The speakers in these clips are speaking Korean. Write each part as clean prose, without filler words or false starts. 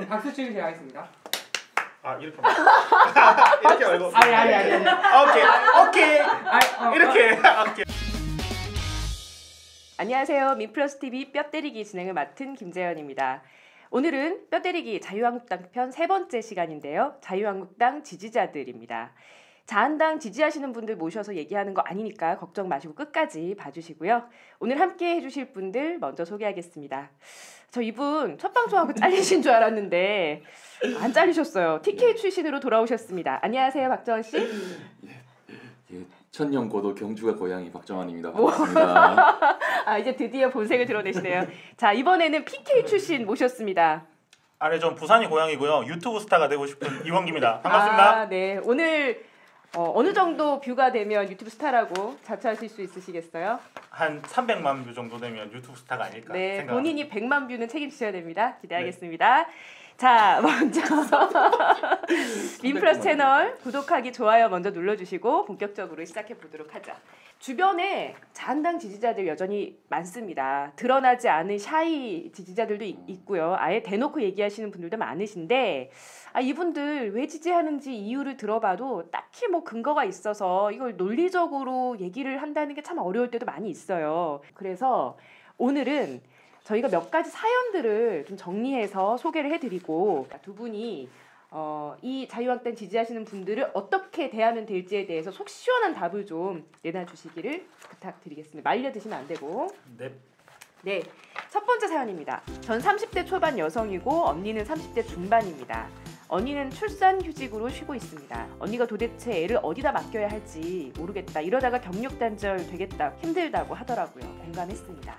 박수 치면 제가 하겠습니다. 아 이렇게 이렇게 말고 아니. 오케이 이렇게 오케이. 안녕하세요. 민플러스TV 뼈때리기 진행을 맡은 김재현입니다. 오늘은 뼈때리기 자유한국당 편 세 번째 시간인데요. 자유한국당 지지자들입니다. 자한당 지지하시는 분들 모셔서 얘기하는 거 아니니까 걱정 마시고 끝까지 봐주시고요. 오늘 함께 해주실 분들 먼저 소개하겠습니다. 저 이분 첫 방송하고 잘리신 줄 알았는데 안 잘리셨어요. TK 출신으로 돌아오셨습니다. 안녕하세요, 박정환 씨. 예, 천년고도 경주가 고향이 박정환입니다. 반갑습니다. 아, 이제 드디어 본색을 드러내시네요. 자, 이번에는 PK 출신 모셨습니다. 네, 전 부산이 고향이고요. 유튜브 스타가 되고 싶은 이원기입니다. 반갑습니다. 아, 네. 오늘 어느 정도 뷰가 되면 유튜브 스타라고 자처하실 수 있으시겠어요? 한 300만 뷰 정도 되면 유튜브 스타가 아닐까 네, 생각합니다. 본인이 100만 뷰는 책임지셔야 됩니다. 기대하겠습니다. 네. 자, 먼저 민플러스 채널 구독하기, 좋아요 먼저 눌러주시고 본격적으로 시작해 보도록 하죠. 주변에 자한당 지지자들 여전히 많습니다. 드러나지 않은 샤이 지지자들도 있고요. 아예 대놓고 얘기하시는 분들도 많으신데 이분들 왜 지지하는지 이유를 들어봐도 딱히 뭐 근거가 있어서 이걸 논리적으로 얘기를 한다는 게 참 어려울 때도 많이 있어요. 그래서 오늘은 저희가 몇 가지 사연들을 좀 정리해서 소개를 해드리고 두 분이 이 자유한국당 지지하시는 분들을 어떻게 대하면 될지에 대해서 속 시원한 답을 좀 내놔주시기를 부탁드리겠습니다. 말려드시면 안 되고. 네, 첫 번째 사연입니다. 전 30대 초반 여성이고 언니는 30대 중반입니다. 언니는 출산 휴직으로 쉬고 있습니다. 언니가 도대체 애를 어디다 맡겨야 할지 모르겠다. 이러다가 경력단절 되겠다. 힘들다고 하더라고요. 공감했습니다.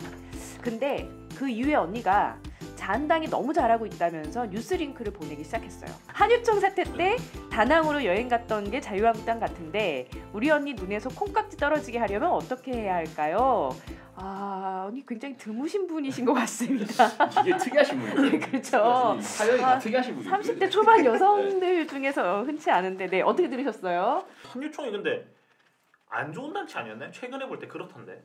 근데 그 이후에 언니가 자한당이 너무 잘하고 있다면서 뉴스링크를 보내기 시작했어요. 한유총 사태 때 다낭으로 여행 갔던 게 자유한국당 같은데 우리 언니 눈에서 콩깍지 떨어지게 하려면 어떻게 해야 할까요? 언니 굉장히 드무신 분이신 것 같습니다. 이게 특이하신 분이에요. 네, 그렇죠. 사연이 다 특이하신 분이에요. 30대 초반 여성들 중에서 흔치 않은데 네, 어떻게 들으셨어요? 한유총이 근데 안 좋은 단체 아니었나요? 최근에 볼 때 그렇던데.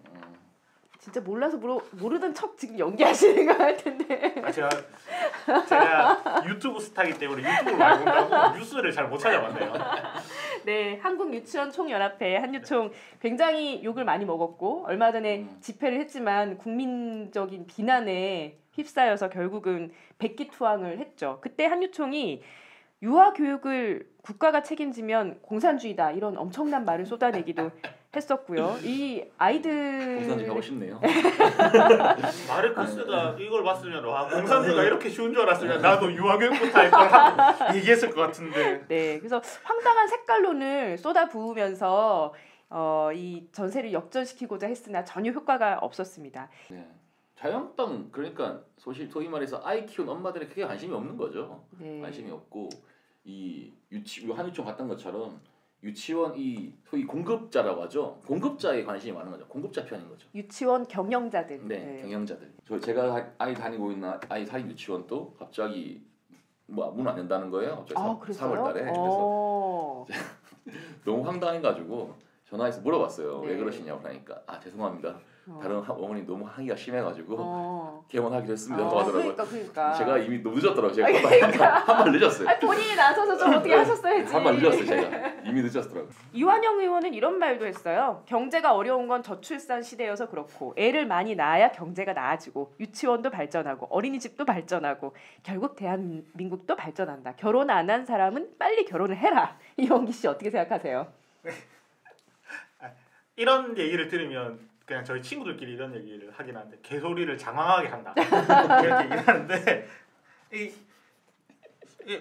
진짜 몰라서 모르던 척 지금 연기하시는 것 같은데. 제가 유튜브 스타이기 때문에 유튜브를 많이 본다고 뉴스를 잘 못 찾아봤네요. 네, 한국유치원 총연합회 한유총 굉장히 욕을 많이 먹었고 얼마 전에 집회를 했지만 국민적인 비난에 휩싸여서 결국은 백기투항을 했죠. 그때 한유총이 유아 교육을 국가가 책임지면 공산주의다 이런 엄청난 말을 쏟아내기도 했었고요. 이 아이들 공산주의 가고 싶네요. 마르크스가 이걸 봤으면 공산주의가 이렇게 쉬운 줄 알았으면 나도 유아 교육부터 할 걸 하고 얘기했을 것 같은데. 네, 그래서 황당한 색깔론을 쏟아부으면서 이 전세를 역전시키고자 했으나 전혀 효과가 없었습니다. 네. 자유한국당 그러니까 소위 말해서 아이 키운 엄마들의 크게 관심이 없는 거죠. 네. 관심이 없고 이 한유총 갔던 것처럼 유치원 소위 공급자라고 하죠. 공급자에 관심이 많은 거죠. 공급자 편인 거죠. 유치원 경영자들. 네, 경영자들. 제가 아이 다니고 있는 아이 사립 유치원도 갑자기 문 안 연다는 거예요. 갑자기 3월달에. 그래서 너무 황당해가지고 전화해서 물어봤어요. 네. 왜 그러시냐고 하니까 죄송합니다. 다른 어머니 너무 항의가 심해가지고 개원하기로 했습니다. 하더라고요. 그러니까. 제가 이미 너무 늦었더라고요. 제가 그러니까. 한 발 늦었어요. 본인이 나서서 좀 어떻게 하셨어야지. 한 발 늦었어요. 제가 이미 늦었더라고요. 이완영 의원은 이런 말도 했어요. 경제가 어려운 건 저출산 시대여서 그렇고 애를 많이 낳아야 경제가 나아지고 유치원도 발전하고 어린이집도 발전하고 결국 대한민국도 발전한다. 결혼 안 한 사람은 빨리 결혼을 해라. 이원기 씨 어떻게 생각하세요? 이런 얘기를 들으면 그냥 저희 친구들끼리 이런 얘기를 하긴 하는데 개소리를 장황하게 한다 이렇게 얘기를 하는데 이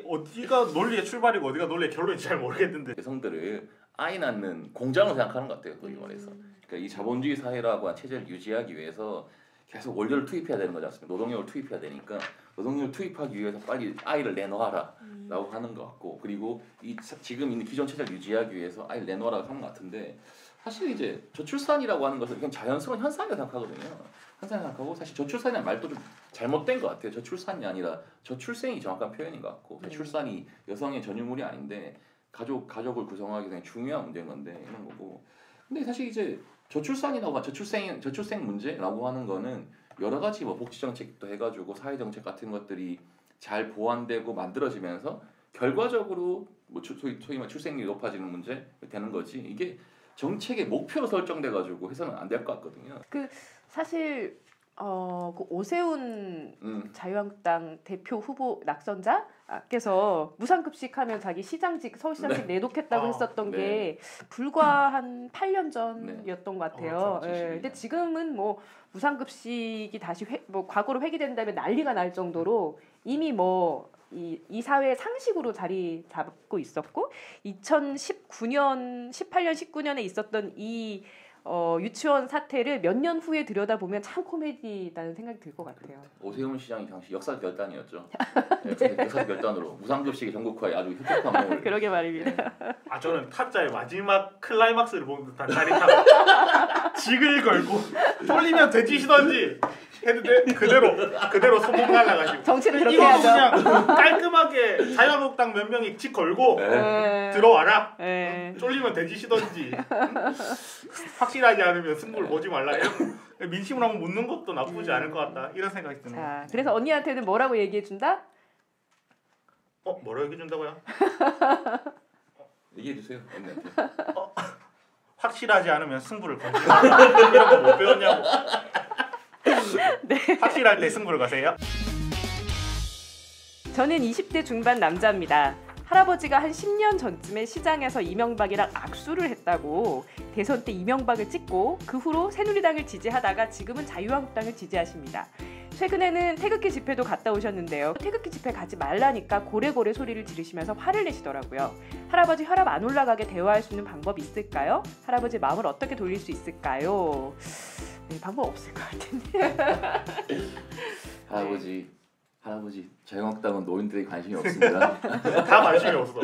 어디가 논리의 출발이고 어디가 논리의 결론인지 잘 모르겠는데 여성들을 아이 낳는 공장으로 생각하는 것 같아요. 거기 말해서. 그러니까 이 자본주의 사회라고 한 체제를 유지하기 위해서 계속 원료를 투입해야 되는 거지 않습니까? 노동력을 투입해야 되니까 노동력을 투입하기 위해서 빨리 아이를 내놓아라 라고 하는 것 같고 그리고 지금 있는 기존 체제를 유지하기 위해서 아이를 내놓아라고 하는 것 같은데 사실 이제 저출산이라고 하는 것은 그냥 자연스러운 현상이라고 생각하거든요. 항상 생각하고 사실 저출산이라는 말도 좀 잘못된 것 같아요. 저출산이 아니라 저출생이 정확한 표현인 것 같고 출산이 여성의 전유물이 아닌데 가족을 구성하기 굉장히 중요한 문제인 건데 이런 거고. 근데 사실 이제 저출산이라고 저출생 문제라고 하는 거는 여러 가지 뭐 복지 정책도 해가지고 사회 정책 같은 것들이 잘 보완되고 만들어지면서 결과적으로 뭐 소위 말해 출생률이 높아지는 문제 되는 거지. 이게 정책의 목표로 설정돼 가지고 해서는 안 될 것 같거든요. 사실 그 오세훈 자유한국당 대표 후보 낙선자께서 무상급식하면 자기 시장직 서울시장직 내놓겠다고 했었던 게 불과 한 8년 전이었던 것 같아요. 근데 지금은 뭐 무상급식이 다시 뭐 과거로 회귀된다면 난리가 날 정도로 이미 뭐 이 사회 상식으로 자리 잡고 있었고 2019년, 18년, 19년에 있었던 이 유치원 사태를 몇 년 후에 들여다보면 참 코미디다는 생각이 들 것 같아요. 오세훈 시장이 당시 역사 결단이었죠. 네, 역사 결단으로 무상급식의 전국화에 아주 혁혁한 몸을. 그러게 말입니다. 네. 저는 타짜의 마지막 클라이막스를 본 듯한 짜릿함. 직을 걸고 쫄리면 되지시던지 했는데 그대로 손목 날라가시고. 정치를 그렇게 이거 하죠. 그냥 깔끔하게 자유한국당 몇 명이 직 걸고 들어와라. 쫄리면 되지시던지. 확실하지 않으면 승부를 보지 말라. 민심을 한번 묻는 것도 나쁘지 않을 것 같다. 이런 생각이 드네요. 자, 그래서 언니한테는 뭐라고 얘기해 준다? 뭐라고 얘기해 준다고요? 얘기해 주세요. 언니한테. 확실하지 않으면 승부를 걸지 말라. 이런 거 못 배웠냐고. 네. 확실할 때 승부를 가세요. 저는 20대 중반 남자입니다. 할아버지가 한 10년 전쯤에 시장에서 이명박이랑 악수를 했다고 대선 때 이명박을 찍고 그 후로 새누리당을 지지하다가 지금은 자유한국당을 지지하십니다. 최근에는 태극기 집회도 갔다 오셨는데요. 태극기 집회 가지 말라니까 고래고래 소리를 지르시면서 화를 내시더라고요. 할아버지 혈압 안 올라가게 대화할 수 있는 방법이 있을까요? 할아버지 마음을 어떻게 돌릴 수 있을까요? 네, 방법 없을 것 같은데. 할아버지 자유한국당은 노인들에게 관심이 없습니다. 다 관심이 없어.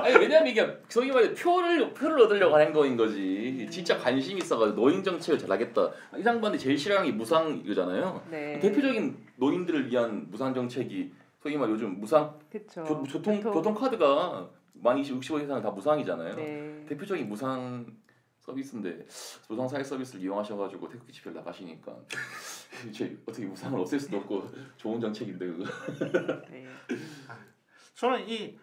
아니 왜냐면 이게 소위 말해 표를 얻으려고 하는 거인 거지. 진짜 관심 있어가지고 노인 정책을 잘하겠다. 이 양반이 제일 싫어하는 게 무상이잖아요. 네. 대표적인 노인들을 위한 무상 정책이 소위 말 요즘 무상 교통카드가 만 65 이상은 다 무상이잖아요. 네. 대표적인 무상 서비스인데 무상 사회 서비스를 이용하셔가지고 태극기 집회를 나가시니까 이제 어떻게 무상을 없앨 수도 없고 좋은 정책인데 그거. 네. 저는 이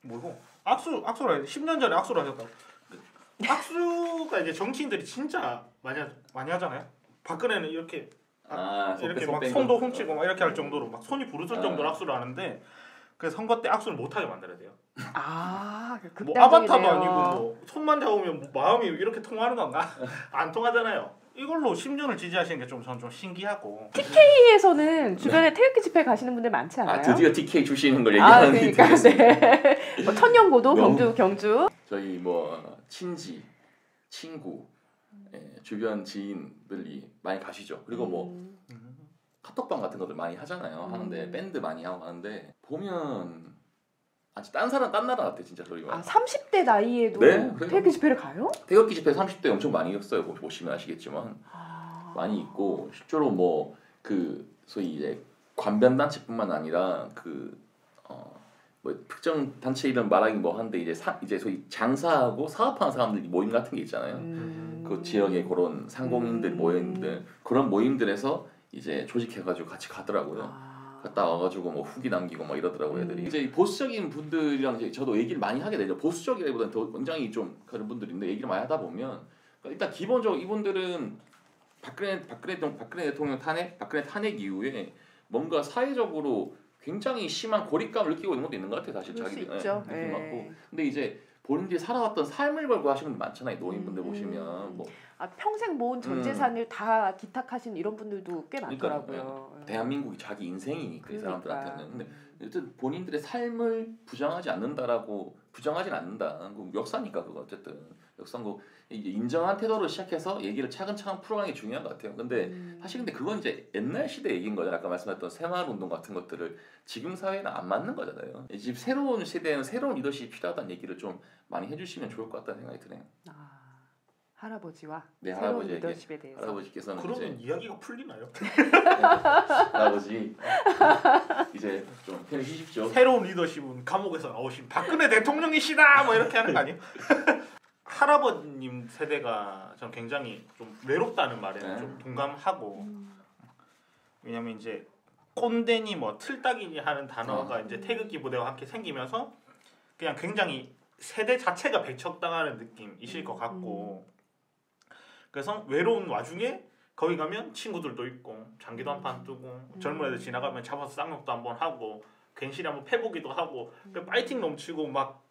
뭐고 악수를 10년 전에 악수를 하셨다고. 악수가 이제 정치인들이 진짜 많이 하잖아요. 박근혜는 이렇게 이렇게 막 손도 훔치고 막 이렇게 할 정도로 막 손이 부르실 정도로 악수를 하는데 그 선거 때 악수를 못 하게 만들어야 돼요. 뭐 아바타도 아니고 뭐 손만 잡으면 뭐 마음이 이렇게 통하는 건가? 안 통하잖아요. 이걸로 10년을 지지하시는 게 저는 좀 신기하고. TK에서는 주변에 태극기 집회 가시는 분들 많지 않아요? 드디어 TK 출신인 걸 얘기하는 게 그러니까 네. 천년고도 경주. 저희 친지, 친구, 주변 지인들이 많이 가시죠. 그리고 카톡방 같은 것들 많이 하잖아요. 하는데 밴드 많이 하고 하는데 보면 아직 딴 나라 같아 진짜 소리가. 30대 나이에도 태극기 집회를 가요? 태극기 집회 30대 엄청 많이 했어요. 보시면 아시겠지만 많이 있고 실제로 소위 이제 관변단체뿐만 아니라 특정 단체 이름 말하기 한데 이제 소위 장사하고 사업하는 사람들 모임 같은 게 있잖아요. 그 지역에 그런 상공인들 모임들 그런 모임들에서 이제 조직해가지고 같이 가더라고요. 갔다 와가지고 후기 남기고 이러더라고요. 애들이 이제 보수적인 분들이랑 이제 저도 얘기를 많이 하게 되죠. 보수적이라기보다는 더 굉장히 좀 그런 분들인데 얘기를 많이 하다 보면 일단 기본적으로 이분들은 박근혜 대통령 박근혜 탄핵 이후에 뭔가 사회적으로 굉장히 심한 고립감을 느끼고 있는 것도 있는 것 같아요. 사실 자기들 있죠. 맞고. 근데 이제 본인들이 살아왔던 삶을 걸고 하시는 분들 많잖아요. 노인분들 보시면 평생 모은 전 재산을 다 기탁하신 이런 분들도 꽤 많더라고요. 대한민국이 자기 인생이니까 이 사람들한테는. 근데 어쨌든 본인들의 삶을 부정하지 않는다. 역사니까 그거 어쨌든 역사고 이제 인정한 태도로 시작해서 얘기를 차근차근 풀어가는 게 중요한 것 같아요. 근데 사실 근데 그건 이제 옛날 시대 얘기인 거잖아요. 아까 말씀하셨던 새마을운동 같은 것들을 지금 사회는 안 맞는 거잖아요. 지금 새로운 시대에는 새로운 리더십이 필요하다는 얘기를 좀 많이 해주시면 좋을 것 같다는 생각이 드네요. 할아버지와 네, 새로운 리더십에 대해서. 할아버지께서는 그러면 이야기가 풀리나요? 할아버지 이제 좀 편히 쉬십시오. 새로운 리더십은 감옥에서 나오신 박근혜 대통령이시다 이렇게 하는 거 아니에요? 할아버님 세대가 전 굉장히 좀 외롭다는 말에는 좀 동감하고 왜냐면 이제 꼰대니 뭐 틀딱이니 하는 단어가 이제 태극기 부대와 함께 생기면서 그냥 굉장히 세대 자체가 배척당하는 느낌이실 것 같고 그래서 외로운 와중에 거기 가면 친구들도 있고 장기도 한 판 뜨고 젊은 애들 지나가면 잡아서 쌍욕도 한번 하고 괜시리 한번 패보기도 하고 파이팅 넘치고 막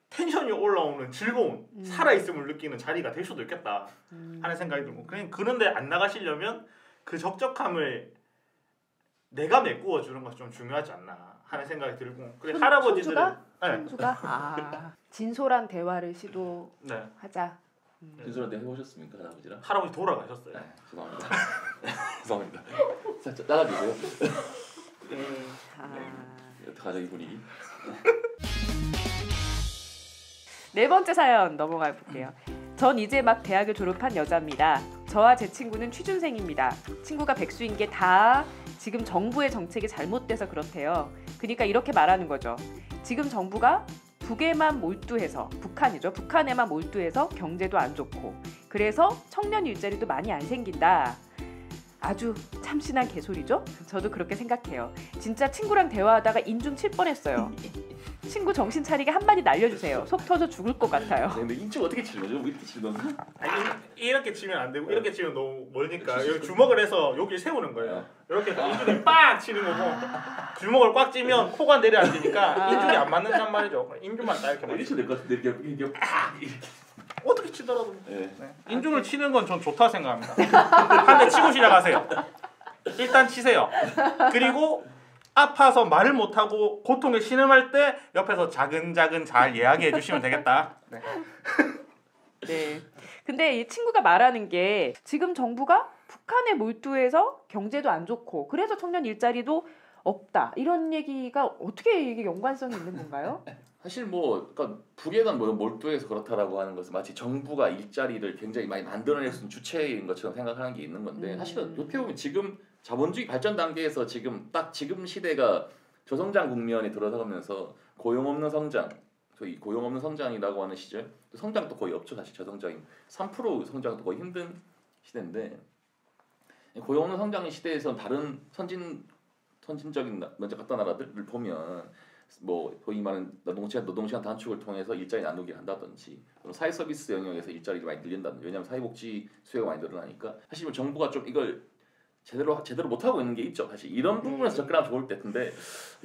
텐션이 올라오는 즐거운 살아있음을 느끼는 자리가 될 수도 있겠다 하는 생각이 들고 그냥 그런데 안 나가시려면 그 적적함을 내가 메꾸어 주는 것이 좀 중요하지 않나 하는 생각이 들고 그래 할아버지들은 손주가 진솔한 대화를 시도하자. 진솔한 대화 해보셨습니까 할아버지랑? 할아버지 돌아가셨어요. 네, 죄송합니다. 죄송합니다. 살짝 나가주세요. 어떡하죠 이 분위기? 네 번째 사연 넘어가 볼게요. 전 이제 막 대학을 졸업한 여자입니다. 저와 제 친구는 취준생입니다. 친구가 백수인 게 다 지금 정부의 정책이 잘못돼서 그렇대요. 그러니까 이렇게 말하는 거죠. 지금 정부가 북에만 몰두해서 북한에만 몰두해서 경제도 안 좋고 그래서 청년 일자리도 많이 안 생긴다. 아주 참신한 개소리죠? 저도 그렇게 생각해요. 진짜 친구랑 대화하다가 인중 칠 뻔했어요. 친구 정신 차리게 한마디 날려주세요. 속 터져 죽을 것 같아요. 근데 인중 어떻게 치는 거죠? 뭐 이렇게 치는 건가? 아니 이렇게 치면 안 되고 이렇게 치면 너무 멀니까 여기 주먹을 해서 여기를 세우는 거예요. 이렇게 해서 인중에 빡 치는 거고 주먹을 꽉 쥐면 코가 내려앉으니까 인중이 안 맞는단 말이죠. 인중만 딱 이렇게 이렇게 될것 같은데 이렇게 팍 이렇게. 어떻게 치더라도 네. 인중을 치는 건 전 좋다고 생각합니다. 한 대 치고 시작하세요. 일단 치세요. 그리고 아파서 말을 못하고 고통에 신음할 때 옆에서 자근자근 잘 이야기해 주시면 되겠다. 네. 네. 근데 이 친구가 말하는 게 지금 정부가 북한에 몰두해서 경제도 안 좋고 그래서 청년 일자리도 없다. 이런 얘기가 어떻게 이게 연관성이 있는 건가요? 사실 뭐 그러니까 북에만 몰두해서 그렇다라고 하는 것은 마치 정부가 일자리를 굉장히 많이 만들어낼 수 있는 주체인 것처럼 생각하는 게 있는 건데 사실은 어떻게 보면 지금 자본주의 발전 단계에서 지금 시대가 저성장 국면에 들어서면서 고용 없는 성장, 소위 고용 없는 성장이라고 하는 시절, 성장도 거의 없죠 사실 저성장인 3% 성장도 거의 힘든 시대인데 고용 없는 성장 시대에서 다른 선진적인 먼저 갔던 나라들을 보면 뭐 소위 말하는 노동시간 단축을 통해서 일자리 나누기를 한다든지 사회 서비스 영역에서 일자리를 많이 늘린다든지 왜냐하면 사회복지 수요가 많이 늘어나니까 사실 뭐 정부가 좀 이걸 제대로 못 하고 있는 게 있죠. 사실 이런 부분에서 접근하면 좋을 텐데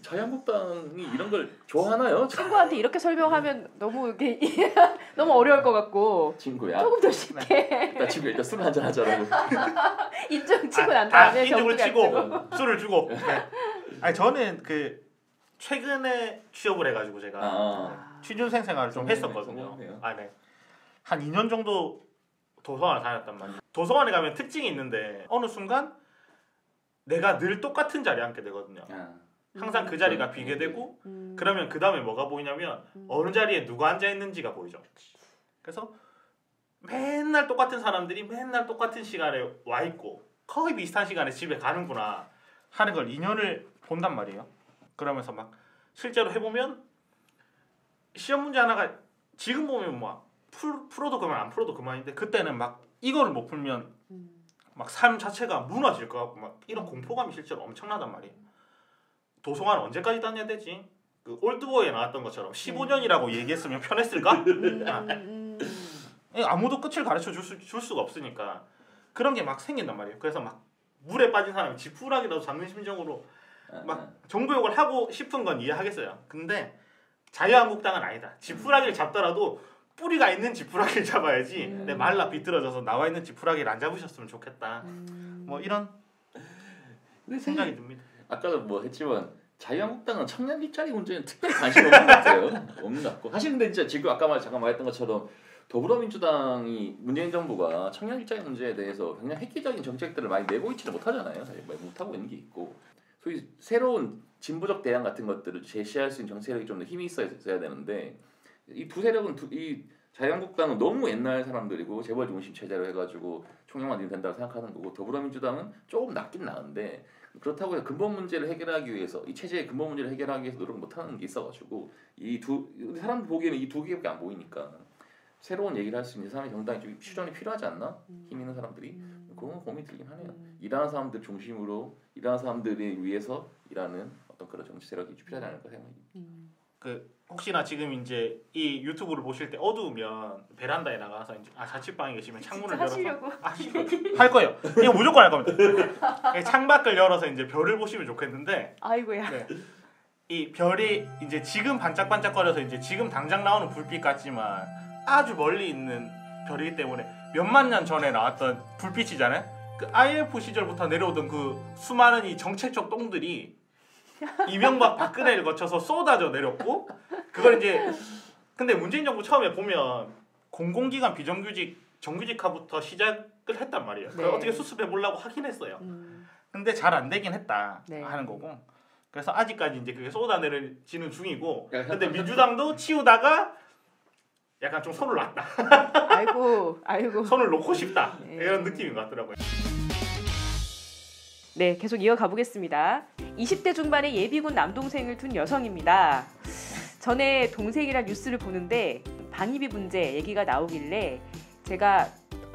자유한국당이 이런 걸 좋아하나요? 친구한테 이렇게 설명하면 너무 이게 너무 어려울 것 같고 친구야. 조금 더 쉽게 일단 친구 일단 술 한잔 하자라고. 인중 치고 난 다음에 인중을 병뚜껑 치고 술을 주고. 네. 아니 저는 그 최근에 취업을 해가지고 제가 취준생 생활을 좀 했었거든요. 아 네. 한 2년 정도 도서관을 다녔단 말이에요. 도서관에 가면 특징이 있는데 어느 순간 내가 늘 똑같은 자리에 앉게 되거든요. 항상 그 자리가 비게 되고 그러면 그 다음에 뭐가 보이냐면 어느 자리에 누가 앉아 있는지가 보이죠. 그래서 맨날 똑같은 사람들이 맨날 똑같은 시간에 와 있고 거의 비슷한 시간에 집에 가는구나 하는 걸 2년을 본단 말이에요. 그러면서 막 실제로 해보면 시험 문제 하나가 지금 보면 막 풀어도 그만 안 풀어도 그만인데 그때는 막 이거를 못 풀면 막 삶 자체가 무너질 것 같고 막 이런 공포감이 실제로 엄청나단 말이에요. 도서관 언제까지 다녀야 되지? 그 올드보이에 나왔던 것처럼 15년이라고 얘기했으면 편했을까? 아무도 끝을 가르쳐 줄 수가 없으니까 그런 게 막 생긴단 말이에요. 그래서 막 물에 빠진 사람이 지푸라기라도 잡는 심정으로 막 정부욕을 하고 싶은 건 이해하겠어요. 근데 자유한국당은 아니다. 지푸라기를 잡더라도 뿌리가 있는 지푸라기를 잡아야지 내 말라 비틀어져서 나와 있는 지푸라기를 안 잡으셨으면 좋겠다. 뭐 이런 생각이 듭니다. 아까도 뭐 했지만 자유한국당은 청년 일자리 문제는 특별히 관심이 없는 것 같아요. 없는 것 같고 사실 근데 진짜 지금 아까 잠깐 말했던 것처럼 더불어민주당이 문재인 정부가 청년 일자리 문제에 대해서 굉장히 획기적인 정책들을 많이 내고 있지는 못하잖아요. 사실 못하고 있는 게 있고 소위 새로운 진보적 대안 같은 것들을 제시할 수 있는 정책이 좀 더 힘이 있어야 되는데 이 두 세력은 이 자유한국당은 너무 옛날 사람들이고 재벌 중심 체제로 해가지고 총력만 내면 된다고 생각하는 거고 더불어민주당은 조금 낫긴 나은데 그렇다고 해서 근본 문제를 해결하기 위해서 이 체제의 근본 문제를 해결하기 위해서 노력 못하는 게 있어가지고 이 두 사람들 보기에는 이 두 개밖에 안 보이니까 새로운 얘기를 할 수 있는 사람이 정당히 좀 휴전이 필요하지 않나? 힘 있는 사람들이 그런 건 고민이 들긴 하네요. 일하는 사람들 중심으로 일하는 사람들을 위해서 일하는 어떤 그런 정치 세력이 필요하지 않을까 생각합니다. 그 혹시나 지금 이제 이 유튜브를 보실 때 어두우면 베란다에 나가서 이제 자취방에 계시면 창문을 열어서 하시려고? 할 거예요. 이거 무조건 할 겁니다. 창밖을 열어서 이제 별을 보시면 좋겠는데 아이고야. 네. 이 별이 이제 지금 반짝반짝거려서 이제 지금 당장 나오는 불빛 같지만 아주 멀리 있는 별이기 때문에 몇만 년 전에 나왔던 불빛이잖아요. 그 IMF 시절부터 내려오던 그 수많은 이 정책적 똥들이 이명박 박근혜를 거쳐서 쏟아져 내렸고 그걸 이제 근데 문재인 정부 처음에 보면 공공기관 비정규직 정규직화부터 시작을 했단 말이에요. 그걸 어떻게 수습해 보려고 하긴 했어요. 근데 잘 안 되긴 했다 하는 거고. 그래서 아직까지 이제 그게 쏟아내려지는 중이고 근데 민주당도 치우다가 약간 좀 손을 놨다. 아이고. 손을 놓고 싶다. 이런 느낌인 것 같더라고요. 네, 계속 이어가 보겠습니다. 20대 중반의 예비군 남동생을 둔 여성입니다. 전에 동생이랑 뉴스를 보는데 방위비 문제 얘기가 나오길래 제가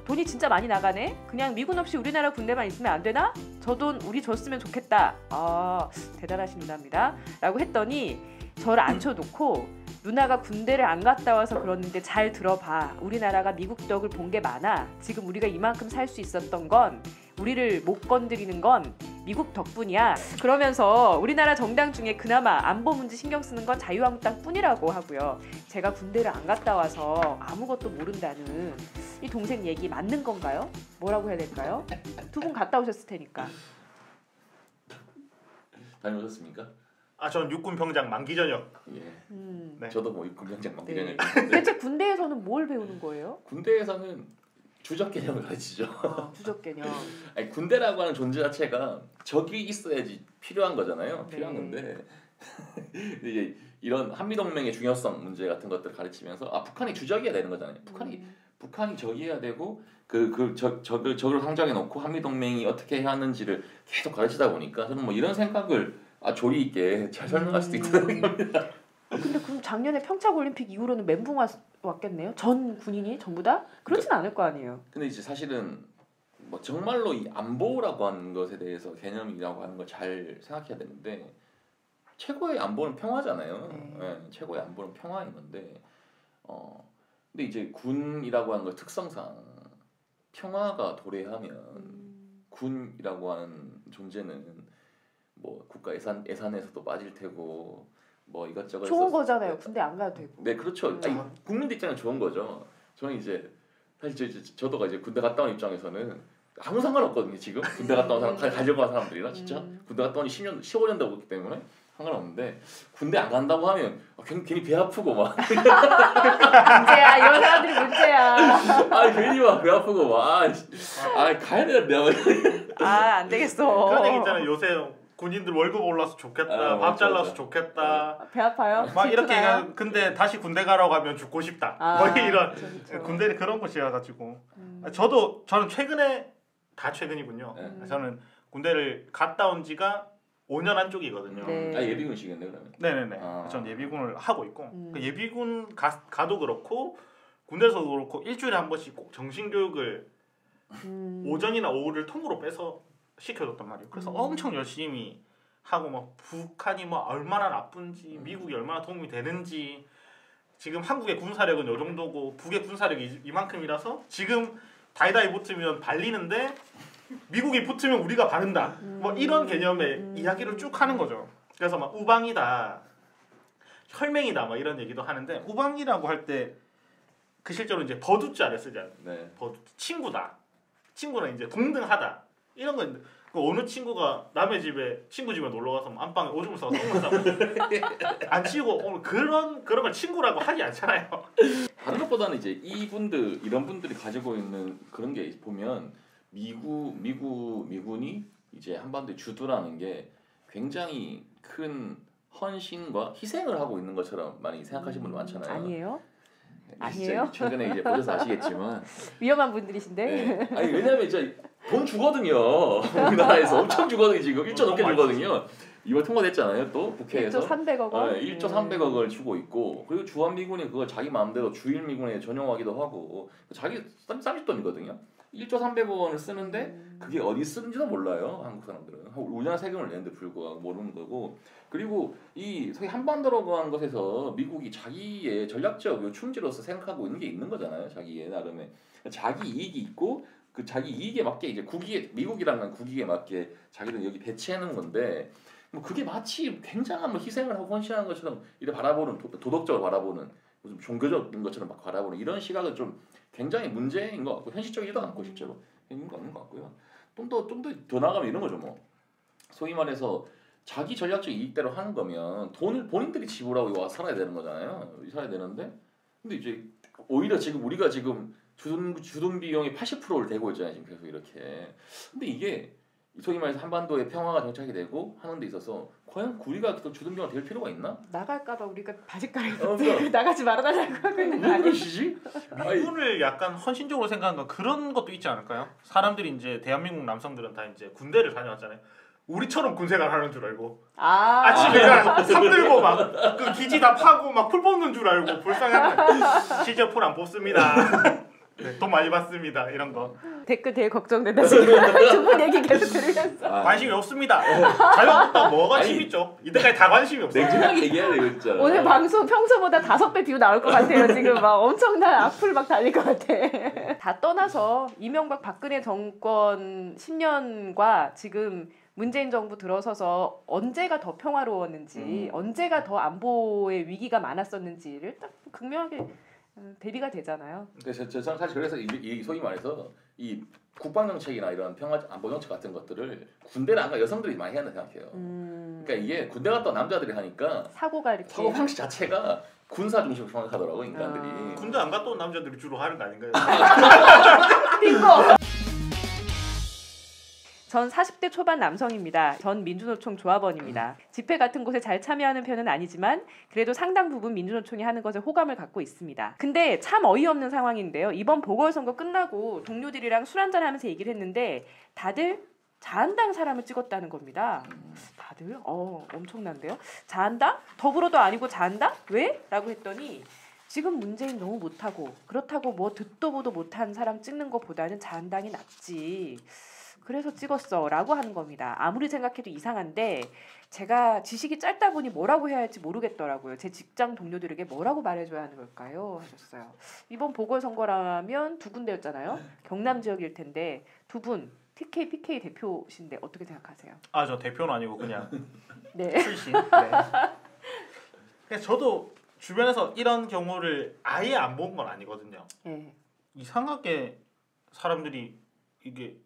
돈이 진짜 많이 나가네? 그냥 미군 없이 우리나라 군대만 있으면 안 되나? 저 돈 우리 줬으면 좋겠다. 아, 대단하신 누나입니다. 라고 했더니 저를 앉혀놓고 누나가 군대를 안 갔다 와서 그러는데 잘 들어봐. 우리나라가 미국 덕을 본 게 많아. 지금 우리가 이만큼 살 수 있었던 건 우리를 못 건드리는 건 미국 덕분이야. 그러면서 우리나라 정당 중에 그나마 안보 문제 신경 쓰는 건 자유한국당 뿐이라고 하고요. 제가 군대를 안 갔다 와서 아무것도 모른다는 이 동생 얘기 맞는 건가요? 뭐라고 해야 될까요? 두 분 갔다 오셨을 테니까. 다녀오셨습니까? 전 육군 병장 만기 전역. 예. 네. 저도 뭐 육군 병장 만기 전역. 대체 군대에서는 뭘 배우는 거예요? 군대에서는 주적 개념을 가르치죠. 주적 개념. 아니, 군대라고 하는 존재 자체가 적이 있어야지 필요한 거잖아요. 필요한 건데 근데 이제 이런 한미 동맹의 중요성 문제 같은 것들을 가르치면서 북한이 주적이어야 되는 거잖아요. 북한이 적이어야 되고 적을 상정해 놓고 한미 동맹이 어떻게 해야 하는지를 계속 가르치다 보니까 저는 뭐 이런 생각을 조리 있게 잘 설명할 수도 있다고 생각합니다. 근데 그럼 작년에 평창 올림픽 이후로는 멘붕 왔겠네요? 전 군인이 전부 다? 그렇진 않을 거 아니에요. 근데 이제 사실은 뭐 정말로 이 안보라고 하는 것에 대해서 개념이라고 하는 걸 잘 생각해야 되는데 최고의 안보는 평화잖아요. 네, 최고의 안보는 평화인 건데 근데 이제 군이라고 하는 걸 특성상 평화가 도래하면 군이라고 하는 존재는 뭐 국가 예산에서도 빠질 테고 뭐 이것저것 좋은 거잖아요. 군대 안 가도 되고. 네, 그렇죠. 아니, 국민들 입장은 좋은 거죠. 저는 이제 사실 저도 이제 군대 갔다 온 입장에서는 아무 상관없거든요. 지금 군대 갔다 온 사람 가려고 한 사람들이나 진짜 군대 갔다 온 지 10년, 15년 되고 있기 때문에 상관없는데 군대 안 간다고 하면 괜히 배 아프고 막 문제야. 이런 사람들이 문제야. 괜히 막 배 아프고 막 가야 되는데 안 되겠어. 그런 얘기 있잖아요. 요새 군인들 월급 올라서 좋겠다. 밥 잘라서 좋겠다. 배 아파요? 막 이렇게 얘기하면 근데 다시 군대 가라고 하면 죽고 싶다. 뭐 이런 그렇죠. 군대는 그런 곳이라 가지고 저는 최근에 다 최근이군요. 저는 군대를 갔다 온 지가 5년 안쪽이거든요. 네. 예비군이시겠네 그러면. 네네네. 전 예비군을 하고 있고 그 예비군 가도 그렇고 군대에서도 그렇고 일주일에 한 번씩 꼭 정신교육을 오전이나 오후를 통으로 빼서 시켜줬단 말이에요. 그래서 엄청 열심히 하고 막 북한이 뭐 얼마나 나쁜지 미국이 얼마나 도움이 되는지 지금 한국의 군사력은 요 정도고 북의 군사력이 이만큼이라서 지금 다이다이 붙으면 발리는데 미국이 붙으면 우리가 바른다. 뭐 이런 개념의 이야기를 쭉 하는 거죠. 그래서 막 우방이다, 혈맹이다, 뭐 이런 얘기도 하는데 우방이라고 할 때 그 실제로 이제 버두자를 쓰잖아요. 네. 친구다. 친구는 이제 동등하다. 이런 거 있는데 어느 친구가 남의 집에 친구 집에 놀러 가서 안방에 오줌을 싸고 똥을 싸고 안 치우고 그런 걸 친구라고 하지 않잖아요. 다른 것보다는 이제 이런 분들이 가지고 있는 그런 게 보면 미군이 이제 한반도에 주도라는 게 굉장히 큰 헌신과 희생을 하고 있는 것처럼 많이 생각하시는 분들 많잖아요. 아니에요? 아니에요? 최근에 이제 보셔서 아시겠지만 위험한 분들이신데. 네. 아니 왜냐면 이제 돈 주거든요. 우리나라에서 엄청 주거든요. 지금 1조 넘게 주거든요. 이번 통과됐잖아요. 또 국회에서 1조 300억 원. 1조 300억을 주고 있고 그리고 주한미군이 그걸 자기 마음대로 주일미군에 전용하기도 하고 자기 쌈짓 돈이거든요. 1조 300억 원을 쓰는데 그게 어디 쓰는지도 몰라요. 한국 사람들은. 우리나라 세금을 내는데 불구하고 모르는 거고 그리고 이 소위 한반도라고 하는 것에서 미국이 자기의 전략적 충지로서 생각하고 있는 게 있는 거잖아요. 자기의 나름의 자기 이익이 있고 그 자기 이익에 맞게 이제 국익에 미국이라는 국익에 맞게 자기는 여기 배치하는 건데 뭐 그게 마치 굉장한 뭐 희생을 하고 헌신하는 것처럼 이래 바라보는 도덕적으로 바라보는 무슨 종교적인 것처럼 막 바라보는 이런 시각은 좀 굉장히 문제인 것 같고 현실적이지도 않고 실제로 있는 거 없는 것 같고요. 좀 더 나가면 이런 거죠 뭐 소위 말해서 자기 전략적 이익대로 하는 거면 돈을 본인들이 지불하고 와 살아야 되는 거잖아요. 살아야 되는데 근데 이제 오히려 지금 우리가 지금 주둔 비용의 80%를 대고 있잖아요. 지금 계속 이렇게. 근데 이게 소위 말해서 한반도에 평화가 정착이 되고 하는 데 있어서 과연 우리가 또 주둔 비용을 댈 필요가 있나? 나갈까봐 우리가 바짓가랑이 그러니까. 나가지 말아달라고 하고 있는 거 왜 아니에요? 그러시지? 미군을 약간 헌신적으로 생각한 건 그런 것도 있지 않을까요? 사람들이 이제 대한민국 남성들은 다 이제 군대를 다녀왔잖아요. 우리처럼 군생활 하는 줄 알고 아침에 일어나서 삽 들고 막 그 기지 다 파고 막 풀 뽑는 줄 알고 불쌍한 실제 풀 안 뽑습니다. 네, 돈 많이 받습니다. 이런 거 댓글 되게 걱정된다 지금 두 분 얘기 계속 들으면서. 관심이 없습니다. 자유한국당 뭐가 관심 있죠? 이때까지 다 관심이 없어요. 냉정하게 얘기해야 돼요 진짜. 오늘 방송 평소보다 5배 뷰 나올 것 같아요. 지금 막 엄청난 악플 막 달릴 것 같아. 다 떠나서 이명박 박근혜 정권 10년과 지금 문재인 정부 들어서서 언제가 더 평화로웠는지 언제가 더 안보의 위기가 많았었는지를 딱 극명하게 대비가 되잖아요. 저 사실 그래서 이 소위 말해서 이 국방 정책이나 이런 평화 안보 정책 같은 것들을 군대를 안 가 여성들이 많이 해야 한다 생각해요. 그러니까 이게 군대 갔다 온 남자들이 하니까 사고가 이렇게 사고 방식 자체가 군사 중심으로 생각하더라고 인간들이. 군대 안 갔다 온 남자들이 주로 하는 거 아닌가요? 빙고. 전 40대 초반 남성입니다. 전 민주노총 조합원입니다. 집회 같은 곳에 잘 참여하는 편은 아니지만 그래도 상당 부분 민주노총이 하는 것에 호감을 갖고 있습니다. 근데 참 어이없는 상황인데요. 이번 보궐선거 끝나고 동료들이랑 술 한잔하면서 얘기를 했는데 다들 자한당 사람을 찍었다는 겁니다. 다들? 엄청난데요. 자한당? 더불어도 아니고 자한당? 왜? 라고 했더니 지금 문재인 너무 못하고 그렇다고 뭐 듣도 보도 못한 사람 찍는 것보다는 자한당이 낫지. 그래서 찍었어 라고 하는 겁니다. 아무리 생각해도 이상한데 제가 지식이 짧다 보니 뭐라고 해야 할지 모르겠더라고요. 제 직장 동료들에게 뭐라고 말해줘야 하는 걸까요? 하셨어요. 이번 보궐선거라면 두 군데였잖아요. 경남 지역일 텐데 두 분 TK, PK 대표신데 어떻게 생각하세요? 저 대표는 아니고 그냥 네. 출신. 네. 그래서 저도 주변에서 이런 경우를 아예 안 본 건 아니거든요. 네. 이상하게 사람들이 이게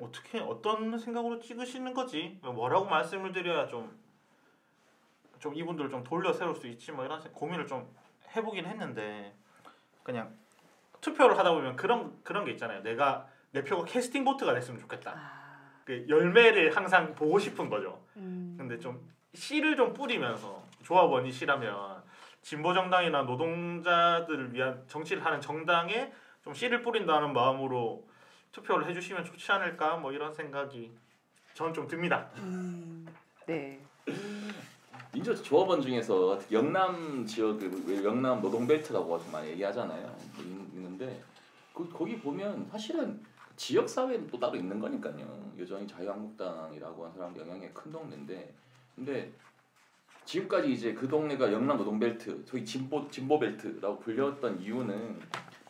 어떻게 어떤 생각으로 찍으시는 거지? 뭐라고 말씀을 드려야 좀 이분들을 좀 돌려 세울 수 있지 뭐 이런 고민을 좀 해보긴 했는데 그냥 투표를 하다 보면 그런 게 있잖아요. 내 표가 캐스팅 보트가 됐으면 좋겠다. 그 열매를 항상 보고 싶은 거죠. 근데 좀 씨를 좀 뿌리면서 조합원이 씨라면 진보 정당이나 노동자들을 위한 정치를 하는 정당에 좀 씨를 뿌린다는 마음으로 투표를 해주시면 좋지 않을까 뭐 이런 생각이 저는 좀 듭니다. 네. 민주 조합원 중에서 영남 지역 영남 노동벨트라고 아주 많이 얘기하잖아요. 있는데 거기 보면 사실은 지역 사회는 또 따로 있는 거니까요. 여전히 자유한국당이라고 하는 사람 영향이 큰 동네인데 근데 지금까지 이제 그 동네가 영남 노동벨트, 소위 진보벨트라고 불렸던 이유는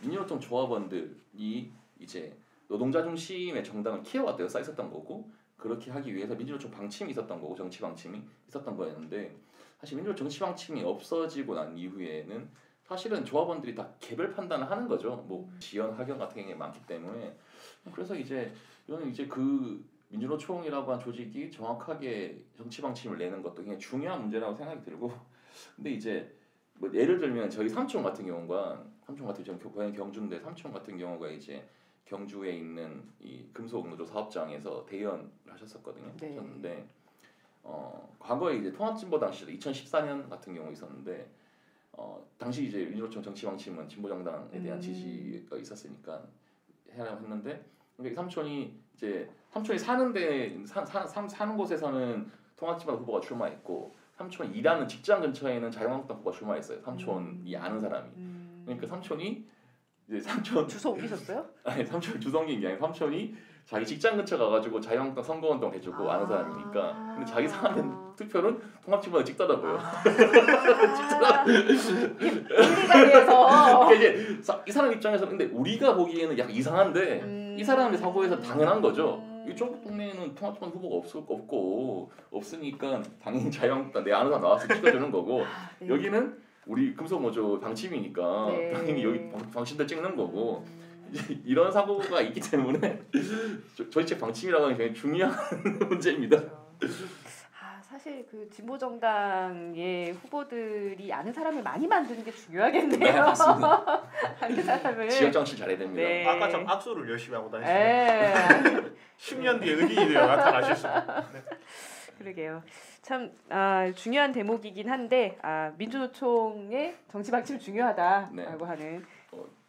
민주노총 조합원들이 이제 노동자 중심의 정당을 키워왔다고 써 있었던 거고 그렇게 하기 위해서 민주노총 방침이 있었던 거고 정치 방침이 있었던 거였는데 사실 민주노총 정치 방침이 없어지고 난 이후에는 사실은 조합원들이 다 개별 판단을 하는 거죠. 뭐 지연 학연 같은 게 많기 때문에 그래서 이제 이거는 이제 그 민주노총이라고 한 조직이 정확하게 정치 방침을 내는 것도 굉장히 중요한 문제라고 생각이 들고 근데 이제 뭐 예를 들면 저희 삼촌 같은 경우가 고향이 경주인데 삼촌 같은 경우가 이제 경주에 있는 이 금속노조 사업장에서 대의원을 하셨었거든요. 네. 하셨는데 과거에 이제 통합진보당 시절 2014년 같은 경우 있었는데 당시 이제 민주노총 정치 방침은 진보 정당에 대한 지지가 있었으니까 해야 했는데 근데 삼촌이 사는 곳에서는 통합지방 후보가 출마했고 삼촌 일하는 직장 근처에는 자유한국당 후보가 출마했어요. 삼촌이 아는 사람이. 그러니까 삼촌이 이제 삼촌 주소 옮기셨어요? 아니 삼촌 주성기인 게 아니라 삼촌이 자기 직장 근처 가가지고 자유한국당 선거운동 해주고 아는 사람이니까. 근데 자기 사는 투표는 통합지방에 찍더라고요. 일리가 돼서. 그러니까 이제 이 사람 입장에서 근데 우리가 보기에는 약간 이상한데 이 사람의 사고에서 당연한 거죠. 이쪽 동네에는 통합지방 후보가 없으니까 당연히 자유한국당 내 아는 사람 나와서 찍어주는 거고 네. 여기는 우리 금속노조 방침이니까 네. 당연히 여기 방침들 찍는 거고 이제 이런 사고가 있기 때문에 저희 책 방침이라고 하는 게 굉장히 중요한 문제입니다. 사실 그 진보 정당의 후보들이 아는 사람을 많이 만드는 게 중요하겠네요. 네, 맞습니다. 아는 사람을. 지역 정치 잘해야 됩니다. 네. 아까처럼 악수를 열심히 하고 다니시면 에. 10년 뒤에 의리인이 되어 나타나실 수 있습니다. 네. 그러게요. 참 중요한 대목이긴 한데 민주노총의 정치 방침 중요하다라고 네. 하는.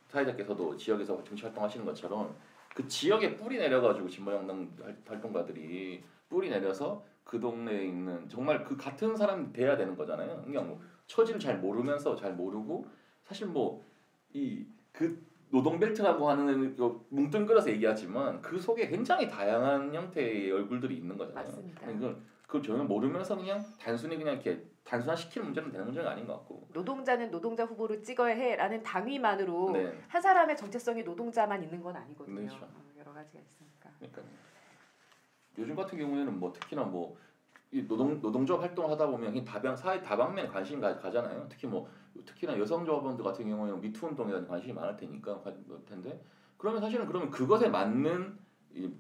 사회자께서도 지역에서 정치 활동하시는 것처럼 그 지역에 뿌리 내려가지고 진보정당 활동가들이 뿌리 내려서 그 동네에 있는 정말 그 같은 사람 돼야 되는 거잖아요. 그냥 뭐 처지를 잘 모르면서 잘 모르고 사실 뭐 이 그 노동벨트라고 하는 뭉뚱그려서 얘기하지만 그 속에 굉장히 다양한 형태의 얼굴들이 있는 거잖아요. 맞습니다. 그걸 전혀 모르면서 그냥 단순히 그냥 이렇게 단순화시키는 문제는 되는 문제가 아닌 것 같고. 노동자는 노동자 후보를 찍어야 해라는 당위만으로 네. 한 사람의 정체성이 노동자만 있는 건 아니거든요. 그렇죠. 여러 가지가 있으니까. 그러니까 요즘 같은 경우에는 뭐 특히나 뭐 이 노동조합 활동을 하다 보면 사회 다방면에 관심이 가잖아요. 특히나 여성 조합원들 같은 경우에는 미투 운동에 대한 관심이 많을 텐데 그러면 사실은 그것에 맞는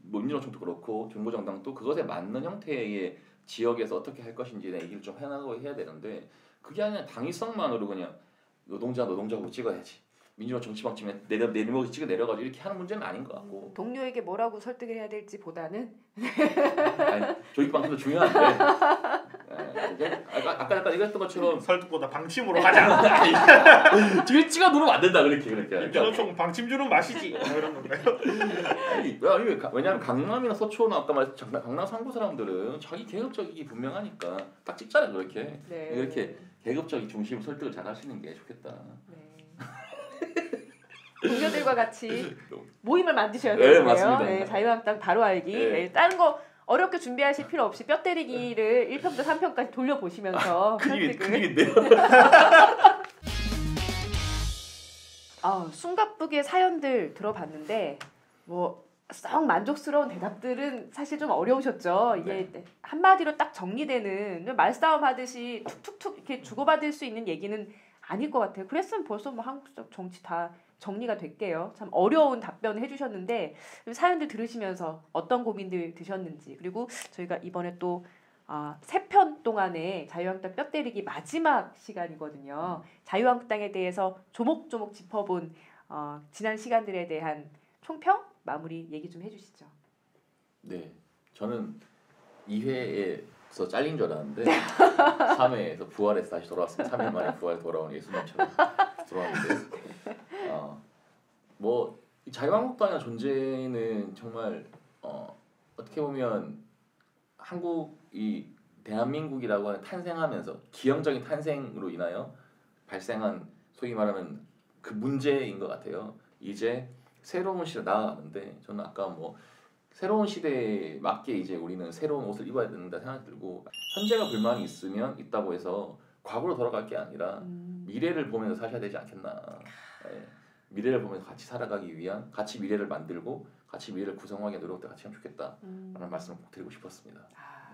민주노총도 그렇고 진보정당도 그것에 맞는 형태의 지역에서 어떻게 할 것인지에 대한 얘기를 좀 해나가고 해야 되는데 그게 아니라 당위성만으로 그냥 노동자 후보 찍어야지. 민주노총 정치방침에 내리먹이 찍어 내려가지고 이렇게 하는 문제는 아닌 것 같고. 동료에게 뭐라고 설득을 해야 될지보다는 아니, 조직방침도 중요한데 아까 약간 얘기했던 것처럼 설득보다 방침으로 가자. 지금 찍어 누르면 안 된다 그렇게. 민주노총 방침 주는 맛이지. 뭐 이런 건가요? 왜냐하면 강남이나 서초나 아까 말했던 강남 상부 사람들은 자기 계급적이 분명하니까 딱 찍잖아요 그렇게. 네. 이렇게 계급적인 중심 설득을 잘 하시는 게 좋겠다. 네. 동료들과 같이 모임을 만드셔야 네, 되는데요. 맞습니다. 네, 자유한국당 바로 알기. 네. 네, 다른 거 어렵게 준비하실 필요 없이 뼈 때리기를 1편부터 3편까지 돌려보시면서 큰일인데요. 숨가쁘게 사연들 들어봤는데 썩 만족스러운 대답들은 사실 좀 어려우셨죠. 이게 한마디로 딱 정리되는 말싸움 하듯이 툭툭툭 이렇게 주고받을 수 있는 얘기는 아닐 것 같아요. 그랬으면 벌써 한국 정치 다 정리가 됐게요. 참 어려운 답변을 해주셨는데 사연들 들으시면서 어떤 고민들 드셨는지 그리고 저희가 이번에 또 3편 동안에 자유한국당 뼈 때리기 마지막 시간이거든요. 자유한국당에 대해서 조목조목 짚어본 지난 시간들에 대한 총평? 마무리 얘기 좀 해주시죠. 네, 저는 2회에서 잘린 줄 알았는데 3회에서 부활해서 다시 돌아왔습니다. 3일 만에 부활 돌아온 예수님처럼 돌아왔는데 뭐 자유한국당의 존재는 정말 어떻게 보면 한국이 대한민국이라고 하는 탄생하면서 기형적인 탄생으로 인하여 발생한 소위 말하는 그 문제인 것 같아요. 이제 새로운 시대 나아가는데 저는 아까 뭐 새로운 시대에 맞게 이제 우리는 새로운 옷을 입어야 된다 생각이 들고 현재가 불만이 있다고 해서 과거로 돌아갈 게 아니라 미래를 보면서 사셔야 되지 않겠나. 네. 미래를 보면서 같이 살아가기 위한 같이 미래를 만들고 같이 미래를 구성하기 위한 노력도 같이 하면 좋겠다라는 말씀을 꼭 드리고 싶었습니다.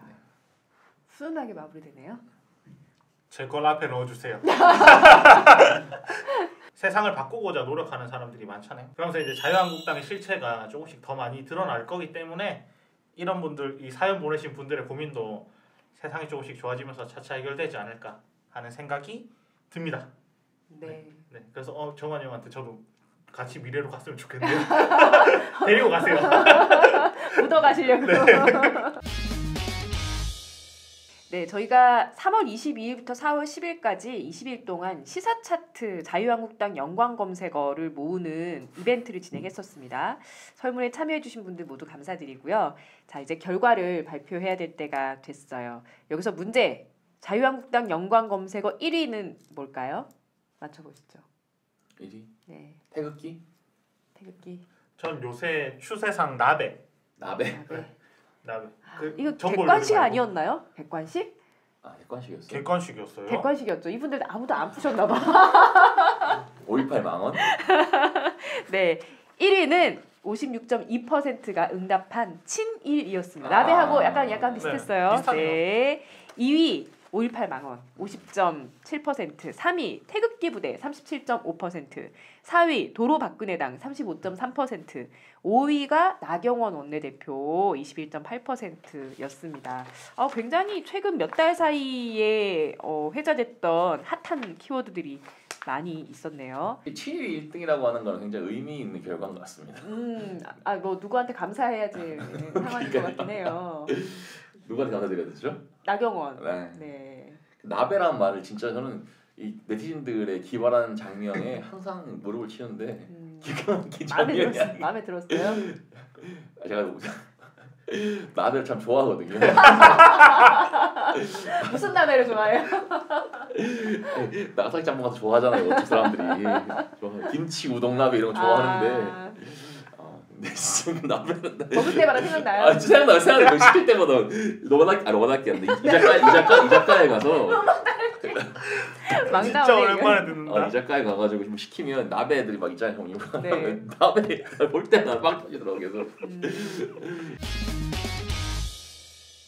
네. 훈훈하게 마무리되네요. 제 걸 앞에 넣어주세요. 세상을 바꾸고자 노력하는 사람들이 많잖아요. 그러면서 이제 자유한국당의 실체가 조금씩 더 많이 드러날 거기 때문에 이런 분들, 이 사연 보내신 분들의 고민도 세상이 조금씩 좋아지면서 차차 해결되지 않을까 하는 생각이 듭니다. 네. 네. 그래서 정환이 형한테 저도 같이 미래로 갔으면 좋겠네요. 데리고 가세요. 묻어가시려고. 네. 네, 저희가 3월 22일부터 4월 10일까지 20일 동안 시사 차트 자유한국당 연관 검색어를 모으는 이벤트를 진행했었습니다. 설문에 참여해주신 분들 모두 감사드리고요. 자, 이제 결과를 발표해야 될 때가 됐어요. 여기서 문제. 자유한국당 연관 검색어 1위는 뭘까요? 맞춰보시죠. 1위? 네, 태극기? 태극기. 전 요새 추세상 나베. 나베? 나베. 이거 정보 객관식 올리지 말고. 아니었나요? 객관식? 아 객관식이었어? 객관식이었어요. 객관식이었죠. 이분들 아무도 안 푸셨나 봐. 5.18 망원? 네, 1위는 56.2%가 응답한 친일이었습니다. 나베하고 약간 비슷했어요. 네, 비슷하네요. 네. 2위 5.18 망원 50.7%, 3위 태극기 부대 37.5%, 4위 도로박근혜당 35.3%, 5위가 나경원 원내대표 21.8%였습니다. 굉장히 최근 몇 달 사이에 회자됐던 핫한 키워드들이 많이 있었네요. 친일이 1등이라고 하는 건 굉장히 의미 있는 결과인 것 같습니다. 뭐 누구한테 감사해야지 상황인 것 같긴 해요. 누구한테 감사드려야 되죠? 나경원. 네. 네. 나베란 말을 진짜 저는 이 네티즌들의 기발한 장면에 항상 무릎을 치는데 기가 막힌 장면이 마음에 들었어요? 제가 나베를 참 좋아하거든요. 무슨 나베를 좋아해요? 나가사키 짬뽕 가서 좋아하잖아요. 그 사람들이 김치 우동 나베 이런 거 좋아하는데 근데 진짜 나베는 먹을 때마다 생각나요? 생각나요. 시킬 때마다 로마다키 안돼 이 작가에 가서 진짜 오랜만에 듣는다. 이 작가에 가가지고 좀 시키면 나베 애들이 막 있잖아요. 형 이거 네. 나베 볼 때마다 빵 터지더라고. 그래서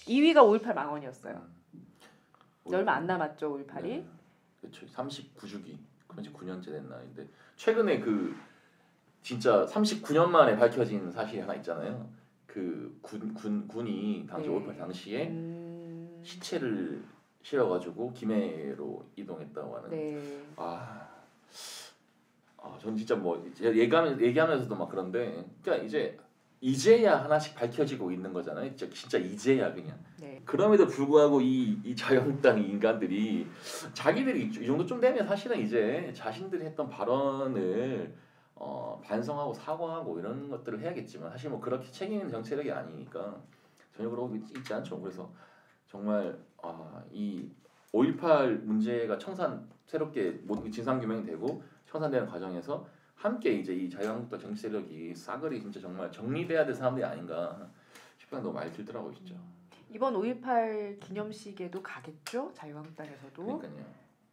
2위가 5.18 망원이었어요. 얼마 안 남았죠, 5.18이? 네. 그렇죠. 39주기. 그런 지 9년째 된 나이인데 최근에 그 진짜 39년 만에 밝혀진 사실이 하나 있잖아요. 그 군이 당시 5.18 당시에 시체를 실어가지고 김해로 이동했다고 하는. 네. 전 진짜 뭐 얘기하면서도 막 그런데, 그러니까 이제야 하나씩 밝혀지고 있는 거잖아요. 진짜 이제야 그냥. 네. 그럼에도 불구하고 이 자유한국당 인간들이 자기들이 이 정도 좀 되면 사실은 이제 자신들이 했던 발언을 반성하고 사과하고 이런 것들을 해야겠지만 사실 뭐 그렇게 책임 있는 정치력이 아니니까 전혀 그러고 있지 않죠. 그래서 정말 이 5.18 문제가 새롭게 진상규명이 되고 청산되는 과정에서 함께 이제 이 자유한국당 정치 세력이 싸그리 진짜 정말 정리돼야 될 사람들이 아닌가 싶은 너무 많이 들더라고요, 진짜. 이번 5.18 기념식에도 가겠죠? 자유한국당에서도. 그러니까요.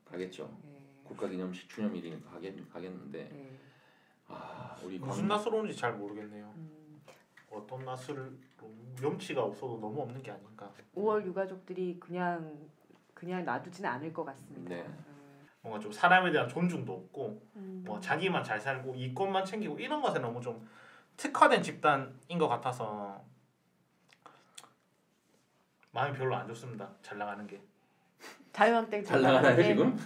가겠죠. 네. 국가기념식 추념일이니까 가겠는데. 네. 우리 무슨 낯으로 오는지 잘 모르겠네요. 어떤 낯을 염치가 없어도 너무 없는 게 아닌가. 5월 유가족들이 그냥 놔두지는 않을 것 같습니다. 네. 뭔가 좀 사람에 대한 존중도 없고 뭐 자기만 잘 살고 이권만 챙기고 이런 것에 너무 좀 특화된 집단인 것 같아서 마음이 별로 안 좋습니다. 잘 나가는 게. 자유한국당 잘 나가나요, 지금?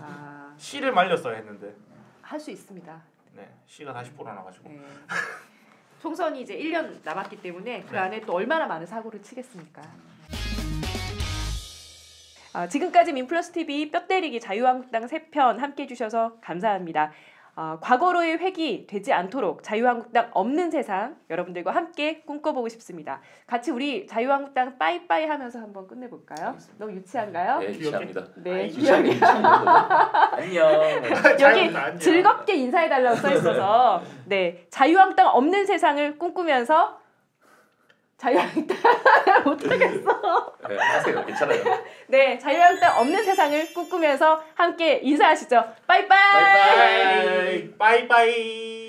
씨를 말렸어야 했는데. 할 수 있습니다. 네, 씨가 다시 불어나가지고. 네. 총선이 이제 1년 남았기 때문에 그 네. 안에 또 얼마나 많은 사고를 치겠습니까? 지금까지 민플러스TV 뼈때리기 자유한국당 3편 함께해 주셔서 감사합니다. 과거로의 획이 되지 않도록 자유한국당 없는 세상 여러분들과 함께 꿈꿔보고 싶습니다. 같이 우리 자유한국당 빠이빠이 하면서 한번 끝내볼까요? 알겠습니다. 너무 유치한가요? 네, 유치합니다. 네, 유치하게 안녕. 여기 즐겁게 인사해달라고 써있어서 네, 자유한국당 없는 세상을 꿈꾸면서 자유한국당 못하겠어. 네, 하세요. 괜찮아요. 네, 자유한국당 없는 세상을 꿈꾸면서 함께 인사하시죠. 빠이빠이. 빠이빠이. 빠이빠이.